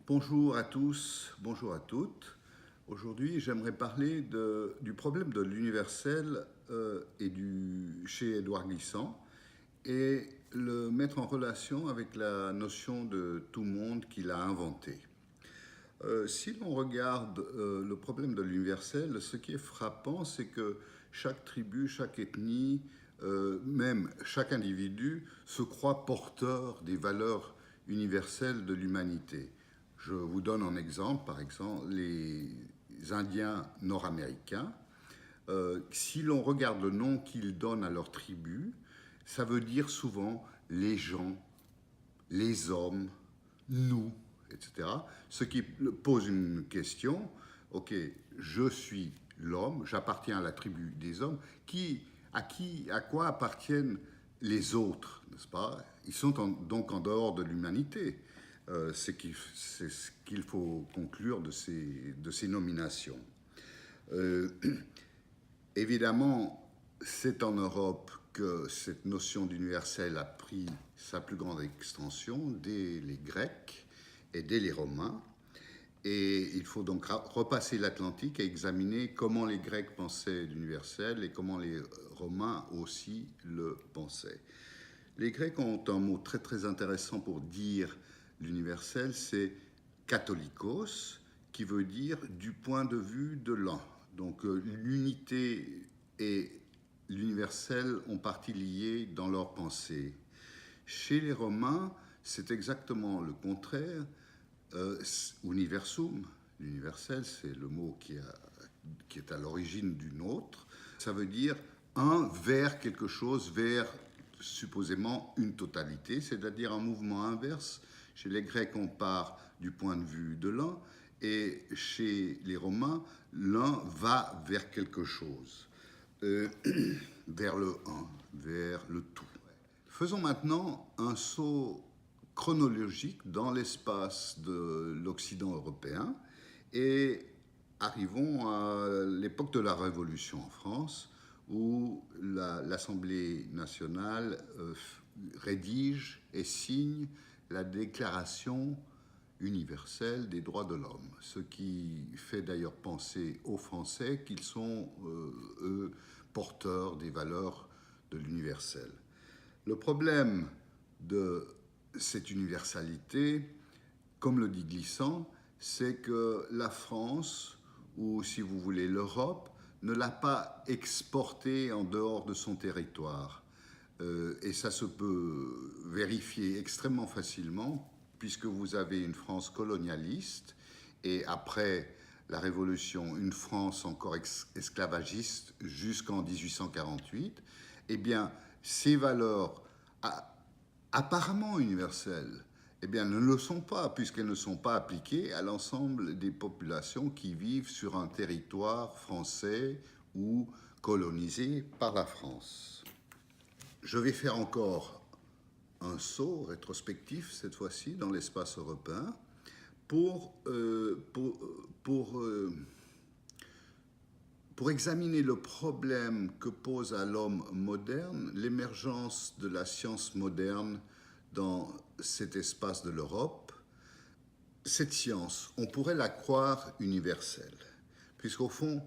Bonjour à tous, bonjour à toutes. Aujourd'hui, j'aimerais parler du problème de l'universel chez Édouard Glissant et le mettre en relation avec la notion de tout monde qu'il a inventé. Si l'on regarde le problème de l'universel, ce qui est frappant, c'est que chaque tribu, chaque ethnie, même chaque individu se croit porteur des valeurs universelles de l'humanité. Je vous donne un exemple, par exemple, les Indiens nord-américains. Si l'on regarde le nom qu'ils donnent à leur tribu, ça veut dire souvent les gens, les hommes, nous, etc. Ce qui pose une question, ok, je suis l'homme, j'appartiens à la tribu des hommes, à quoi appartiennent les autres, n'est-ce pas? Ils sont donc en dehors de l'humanité. C'est ce qu'il faut conclure de ces nominations. Euh, Évidemment, c'est en Europe que cette notion d'universel a pris sa plus grande extension dès les Grecs et dès les Romains. Et il faut donc repasser l'Atlantique et examiner comment les Grecs pensaient l'universel et comment les Romains aussi le pensaient. Les Grecs ont un mot très très intéressant pour dire l'universel, c'est katholikos, qui veut dire du point de vue de l'un. Donc l'unité et l'universel ont partie liés dans leur pensée. Chez les Romains, c'est exactement le contraire. Universum, l'universel, c'est le mot qui est à l'origine du nôtre. Ça veut dire un vers quelque chose, vers supposément une totalité, c'est-à-dire un mouvement inverse. Chez les Grecs, on part du point de vue de l'un, et chez les Romains, l'un va vers quelque chose, vers le un, vers le tout. Faisons maintenant un saut chronologique dans l'espace de l'Occident européen et arrivons à l'époque de la Révolution en France, où l'Assemblée nationale rédige et signe la Déclaration universelle des droits de l'homme, ce qui fait d'ailleurs penser aux Français qu'ils sont, eux, porteurs des valeurs de l'universel. Le problème de cette universalité, comme le dit Glissant, c'est que la France, ou si vous voulez l'Europe, ne l'a pas exporté en dehors de son territoire. Et ça se peut vérifier extrêmement facilement, puisque vous avez une France colonialiste, et après la Révolution, une France encore esclavagiste jusqu'en 1848. Eh bien, ces valeurs apparemment universelles, eh bien, ne le sont pas, puisqu'elles ne sont pas appliquées à l'ensemble des populations qui vivent sur un territoire français ou colonisé par la France. Je vais faire encore un saut rétrospectif, cette fois-ci, dans l'espace européen, pour examiner le problème que pose à l'homme moderne l'émergence de la science moderne dans cet espace de l'Europe. Cette science, on pourrait la croire universelle, puisqu'au fond,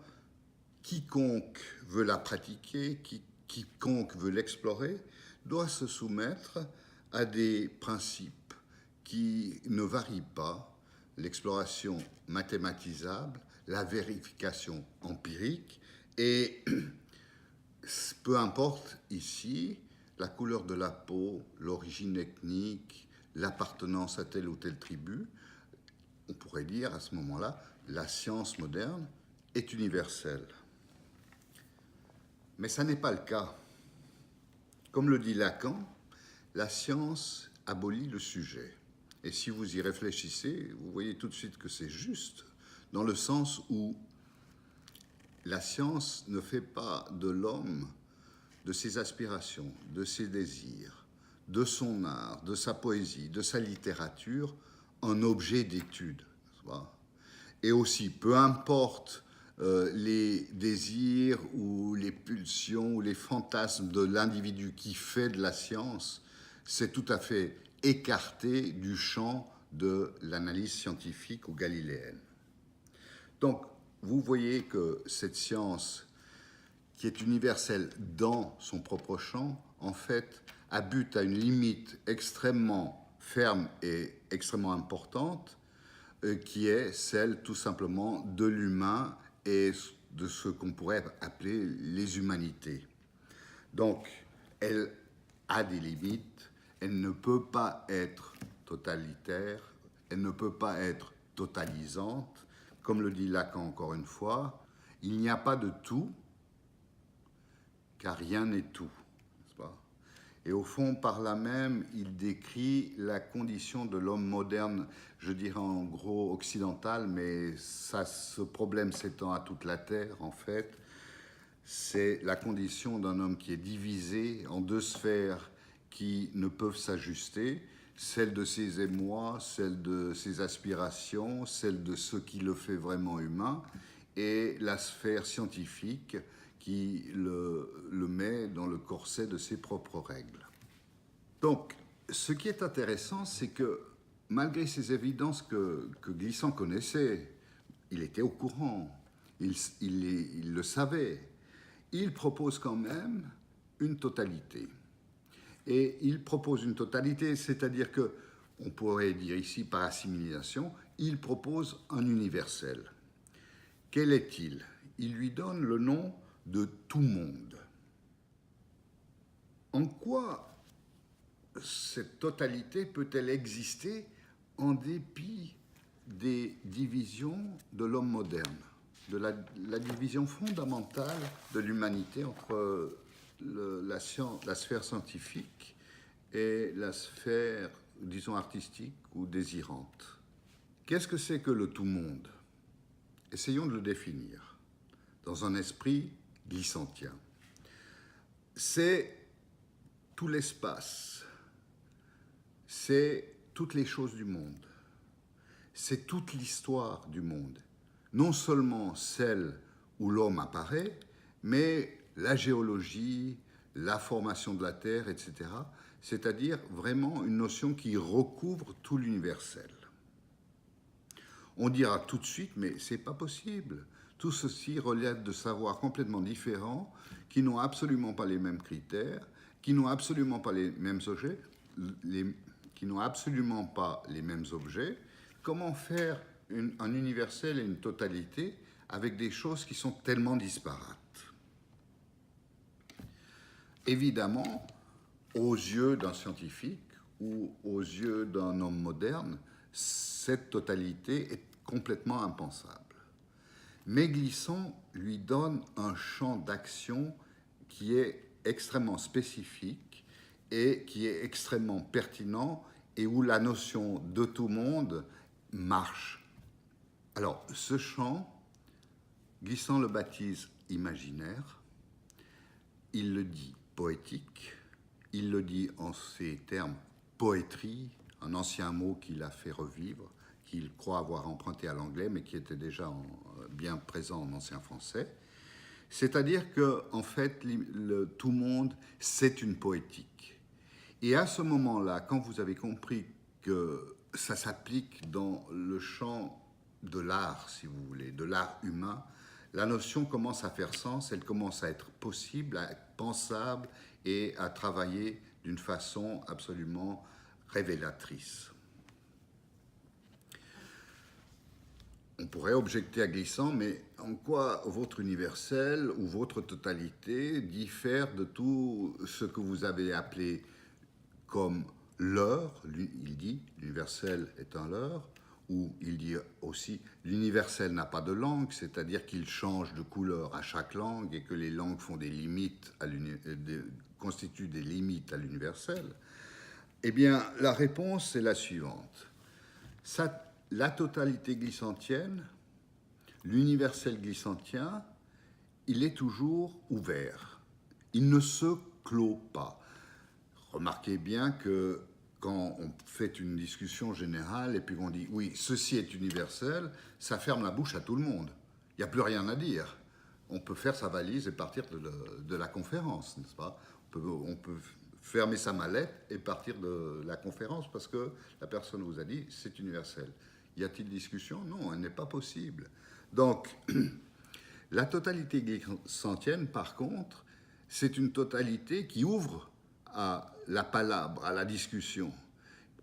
quiconque veut la pratiquer, quiconque veut l'explorer, doit se soumettre à des principes qui ne varient pas: l'exploration mathématisable, la vérification empirique, et peu importe ici la couleur de la peau, l'origine ethnique, l'appartenance à telle ou telle tribu, on pourrait dire à ce moment-là, la science moderne est universelle. Mais ça n'est pas le cas. Comme le dit Lacan, la science abolit le sujet. Et si vous y réfléchissez, vous voyez tout de suite que c'est juste, dans le sens où la science ne fait pas de l'homme, de ses aspirations, de ses désirs, de son art, de sa poésie, de sa littérature, un objet d'étude. Et aussi, peu importe les désirs ou les pulsions ou les fantasmes de l'individu qui fait de la science, c'est tout à fait écarté du champ de l'analyse scientifique ou galiléenne. Donc, vous voyez que cette science, qui est universelle dans son propre champ, en fait, abute à une limite extrêmement ferme et extrêmement importante, qui est celle tout simplement de l'humain et de ce qu'on pourrait appeler les humanités. Donc, elle a des limites, elle ne peut pas être totalitaire, elle ne peut pas être totalisante. Comme le dit Lacan encore une fois, il n'y a pas de tout, car rien n'est tout, n'est-ce pas? Et au fond, par là même, il décrit la condition de l'homme moderne, je dirais en gros occidental, mais ça, ce problème s'étend à toute la Terre, en fait. C'est la condition d'un homme qui est divisé en deux sphères qui ne peuvent s'ajuster, celle de ses émois, celle de ses aspirations, celle de ce qui le fait vraiment humain, et la sphère scientifique qui le met dans le corset de ses propres règles. Donc, ce qui est intéressant, c'est que malgré ces évidences que Glissant connaissait, il était au courant, il le savait, il propose quand même une totalité. Et il propose une totalité, c'est-à-dire que, on pourrait dire ici par assimilation, il propose un universel. Quel est-il? Il lui donne le nom de tout monde. En quoi cette totalité peut-elle exister en dépit des divisions de l'homme moderne, de la division fondamentale de l'humanité entre la sphère scientifique et la sphère, disons, artistique ou désirante? Qu'est-ce que c'est que le tout-monde? Essayons de le définir dans un esprit glissantien. C'est tout l'espace, c'est toutes les choses du monde, c'est toute l'histoire du monde, non seulement celle où l'homme apparaît, mais la géologie, la formation de la Terre, etc. C'est-à-dire vraiment une notion qui recouvre tout l'universel. On dira tout de suite, mais c'est pas possible. Tout ceci relève de savoirs complètement différents, qui n'ont absolument pas les mêmes critères, qui n'ont absolument pas les mêmes objets, qui n'ont absolument pas les mêmes objets. Comment faire un universel et une totalité avec des choses qui sont tellement disparates? Évidemment, aux yeux d'un scientifique ou aux yeux d'un homme moderne, cette totalité est complètement impensable. Mais Glissant lui donne un champ d'action qui est extrêmement spécifique et qui est extrêmement pertinent et où la notion de tout monde marche. Alors, ce champ, Glissant le baptise imaginaire, il le dit poétique, il le dit en ces termes poétrie, un ancien mot qu'il a fait revivre, qu'il croit avoir emprunté à l'anglais, mais qui était déjà bien présent en ancien français. C'est-à-dire que, en fait, le tout monde, c'est une poétique. Et à ce moment-là, quand vous avez compris que ça s'applique dans le champ de l'art, si vous voulez, de l'art humain, la notion commence à faire sens, elle commence à être possible, à être pensable et à travailler d'une façon absolument révélatrice. On pourrait objecter à Glissant, mais en quoi votre universel ou votre totalité diffère de tout ce que vous avez appelé comme leurre? Il dit l'universel est un leurre, ou il dit aussi l'universel n'a pas de langue, c'est-à-dire qu'il change de couleur à chaque langue et que les langues font des limites constituent des limites à l'universel. Eh bien, la réponse est la suivante. La totalité glissantienne, l'universel glissantien, il est toujours ouvert. Il ne se clôt pas. Remarquez bien que quand on fait une discussion générale et puis qu'on dit « oui, ceci est universel », ça ferme la bouche à tout le monde. Il n'y a plus rien à dire. On peut faire sa valise et partir de la conférence, n'est-ce pas? On peut fermer sa mallette et partir de la conférence parce que la personne vous a dit c'est universel. Y a-t-il discussion? Non, elle n'est pas possible. Donc, la totalité glissantienne, par contre, c'est une totalité qui ouvre à la palabre, à la discussion,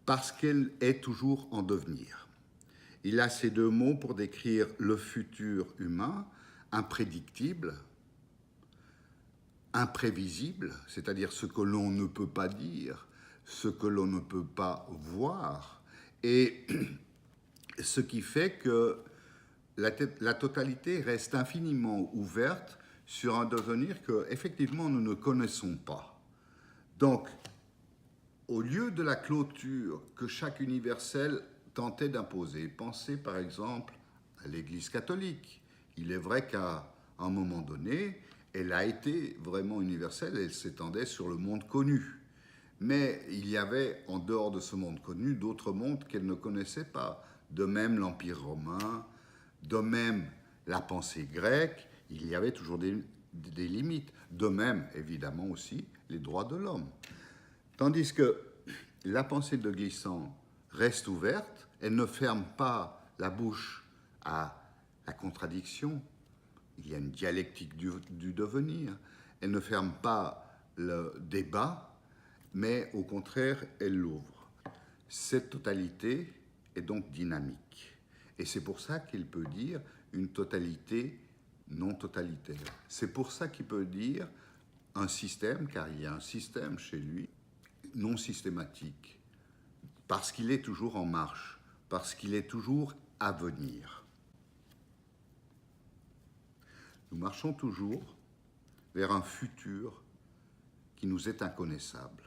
parce qu'elle est toujours en devenir. Il a ces deux mots pour décrire le futur humain, imprédictible, imprévisible, c'est-à-dire ce que l'on ne peut pas dire, ce que l'on ne peut pas voir, et ce qui fait que la totalité reste infiniment ouverte sur un devenir que, effectivement, nous ne connaissons pas. Donc, au lieu de la clôture que chaque universel tentait d'imposer, pensez par exemple à l'Église catholique. Il est vrai qu'à un moment donné, elle a été vraiment universelle, elle s'étendait sur le monde connu. Mais il y avait, en dehors de ce monde connu, d'autres mondes qu'elle ne connaissait pas. De même l'Empire romain, de même la pensée grecque, il y avait toujours des limites. De même, évidemment aussi, les droits de l'homme. Tandis que la pensée de Glissant reste ouverte, elle ne ferme pas la bouche à la contradiction. Il y a une dialectique du devenir. Elle ne ferme pas le débat, mais au contraire, elle l'ouvre. Cette totalité est donc dynamique. Et c'est pour ça qu'il peut dire une totalité non totalitaire. C'est pour ça qu'il peut dire un système, car il y a un système chez lui, non systématique, parce qu'il est toujours en marche, parce qu'il est toujours à venir. Nous marchons toujours vers un futur qui nous est inconnaissable.